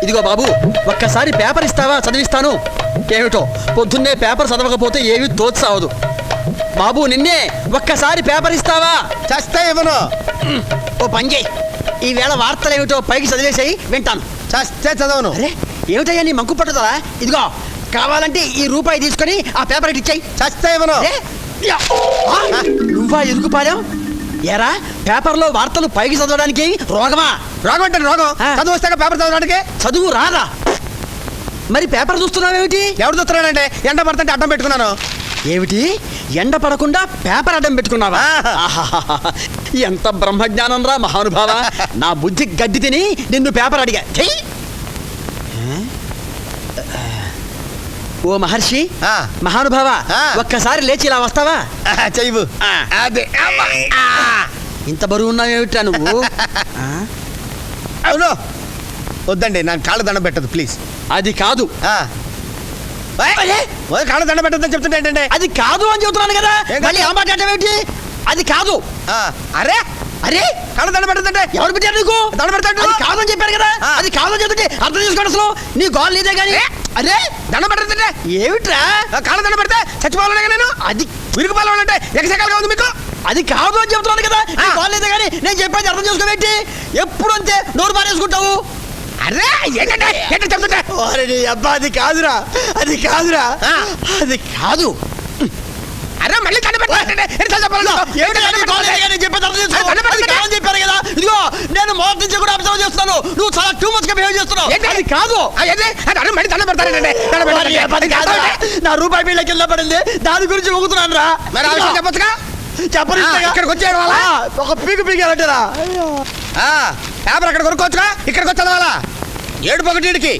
ఇదిగో బాబు, ఒక్కసారి పేపర్ ఇస్తావా? చదివిస్తాను. ఏమిటో పొద్దున్నే పేపర్ చదవకపోతే ఏమీ తోచావదు. బాబు నిన్నే, ఒక్కసారి పేపర్ ఇస్తావా? చస్తే ఇవ్వను. ఓ పని చేయి, ఈవేళ వార్తలు ఏమిటో పైకి చదివేసాయి, వింటాను. చస్తే చదవను. అరే ఏమిటయ్యా నీ మంకు పట్టుదలా? ఇదిగో కావాలంటే ఈ రూపాయి తీసుకొని ఆ పేపర్ ఇటు ఇచ్చాయి. చస్తే ఇవ్వను. నువ్వా ఎదుగుపాలేం? ఏరా పేపర్లో వార్తలు పైకి చదవడానికి రోగమా? రోగం అంటే రోగం. చదువు వస్తాక పేపర్ చదవడానికి. చదువు రాదా? మరి పేపర్ చూస్తున్నావేమిటి? ఎవరు చూస్తున్నానంటే ఎండ పడుతుంటే అడ్డం పెట్టుకున్నాను. ఏమిటి ఎండ పడకుండా పేపర్ అడ్డం పెట్టుకున్నావా? ఎంత బ్రహ్మజ్ఞానం రా మహానుభావ. నా బుద్ధి గడ్డి తిని నిన్ను పేపర్ అడిగా. చెయ్యి. ఓ మహర్షి, మహానుభావ, ఒక్కసారి లేచి ఇలా వస్తావా? చెయ్యవు. అదే ఇంత బరువు ఉన్నావేమిట్రా నువ్వు? అవును. వద్దండి, నాకు కాళ్ళ దండం పెట్టదు ప్లీజ్. అది కాదు. కాళ్ళ దండం పెట్టద్దని చెప్తుంటే ఏంటంటే? అది కాదు అని చెబుతున్నాను కదా, మళ్ళీ ఆ మాట ఏంటి? అది కాదు. అరే అరే కాళ్ళ దండం పెట్టదంటే ఎవరు పెట్టారు నీకు? దండం పెడతాడు. అది కాదని చెప్పారు కదా. అది కాదని చెప్తుంటే అర్థం చేసుకోండి. అసలు నీ గోల్ నీదే కానీ. అరే దండం పెట్టదంటే ఏమిట్రా? కాళ్ళ దండం పెడితే చచ్చిపోవాలనే నేను. అది విరుగుపాలంటే ఎగసకాలుగా ఉంది మీకు. అది కాదు అని చెప్తున్నాను కదా. గోల్ నీదే కానీ నేను చెప్పేది అర్థం చేసుకోబెట్టి ఎప్పుడు అంతే నోరు పారేసుకుంటావు. అరే ఏంటంటే ఏంటో చెప్తుంటే? అబ్బా అది కాదురా, అది కాదురా, అది కాదు. అరే మళ్ళీ దండం పెట్టాలంటే చెప్పారు కదా. ఇదిగో నేను మొదటి నుంచి కూడా అబ్జర్వ్ చేస్తున్నాను, నువ్వు చాలా టూ మచ్ గా బిహేవ్ చేస్తున్నావు. అది కాదు. మళ్ళీ దండం పెడతానంటే నా రూపాయి బిళ్ళ కింద పడింది, దాని గురించి ఊగుతున్నాను రా. మరి ఆ విషయం చెప్పొచ్చుగా. చెప్పరు ఇక్కడికి వచ్చాడు వాళ్ళ ఒక పీకు పీకాలంటారా? పేపర్ అక్కడ కొనుక్కోవచ్చుగా, ఇక్కడికి వచ్చి చదవాలా? ఏడు పొగటీడికి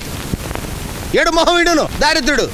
ఏడు మొహం వీడును దారిద్రుడు.